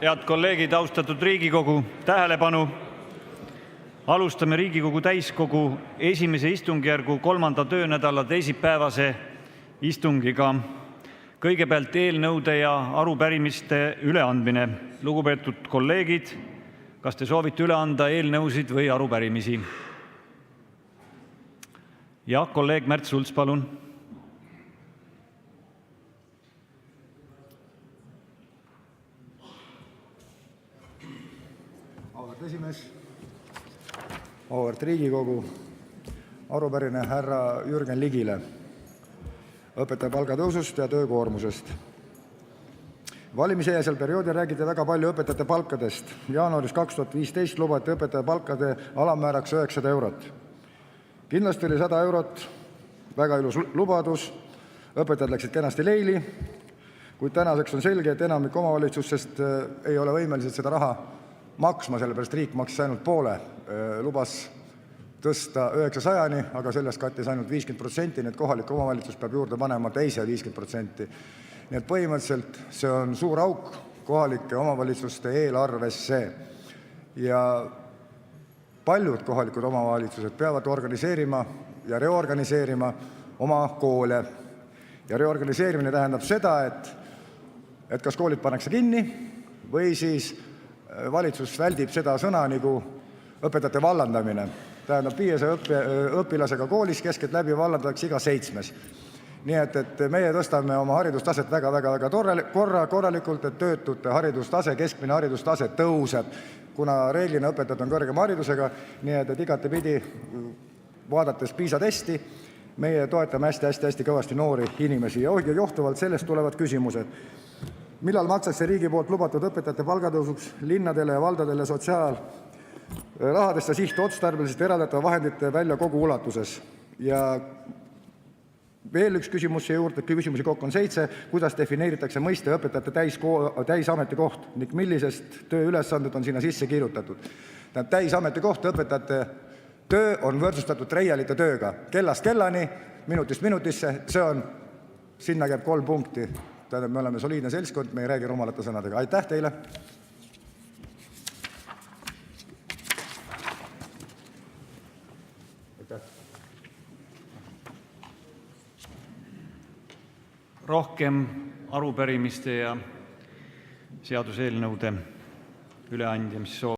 Head kolleegid, austatud Riigikogu, tähelepanu! Alustame Riigikogu täiskogu I istungjärgu 3. töönädala teisipäevase istungiga. Kõigepealt eelnõude ja arupärimiste üleandmine. Lugupeetud kolleegid, kas te soovite üle anda eelnõusid või arupärimisi? Ja kolleeg Märt Sults, palun! Auväärt esimees, auväärt Riigikogu, arupärimine härra Jürgen Ligile õpetaja palgatõusust ja töökoormusest. Valimiseelsel perioodil räägiti väga palju õpetajate palkadest. Jaanuaris 2015 lubati õpetaja palkade alammääraks 900 eurot. Kindlasti oli 100 eurot väga ilus lubadus, õpetajad läksid kenasti leili, kuid tänaseks on selge, et enamik omavalitsustest ei ole võimelised seda raha maksma, sellepärast riik maksis ainult poole, lubas tõsta 900-ni, aga sellest kattis ainult 50%, nii et kohalik omavalitsus peab juurde panema teise 50%. Nii et põhimõtteliselt see on suur auk kohalike omavalitsuste eelarvesse ja paljud kohalikud omavalitsused peavad organiseerima ja reorganiseerima oma koole. Ja reorganiseerimine tähendab seda, et kas koolid pannakse kinni või siis valitsus väldib seda sõna nagu õpetajate vallandamine. Tähendab 500 õpilasega koolis keskelt läbi vallandatakse iga 7. Nii et meie tõstame oma haridustaset väga korralikult, et töötute haridustase, keskmine haridustase tõuseb, kuna reeglina õpetajad on kõrgema haridusega, nii et igatepidi vaadates PISA testi, meie toetame hästi kõvasti noori inimesi ja johtuvalt sellest tulevad küsimused. Millal makstakse riigi poolt lubatud õpetajate palgatõusuks linnadele ja valdadele sotsiaalrahadest ja sihtotstarbeliselt eraldatava vahendite välja kogu ulatuses? Ja veel üks küsimus siia juurde, küsimusi kokku on 7. Kuidas defineeritakse mõiste õpetajate täisametikoht ning millisest tööülesanded on sinna sisse kirjutatud? Täisametikoht, õpetajate töö on võrdsustatud treialite tööga. Kellast kellani, minutist minutisse, see on, sinna käib 3 punkti. Tähendab, me oleme soliidne seltskond, me ei räägi rumalate sõnadega. Aitäh teile! Rohkem arupärimiste ja seaduseelnõude üleandmise soovi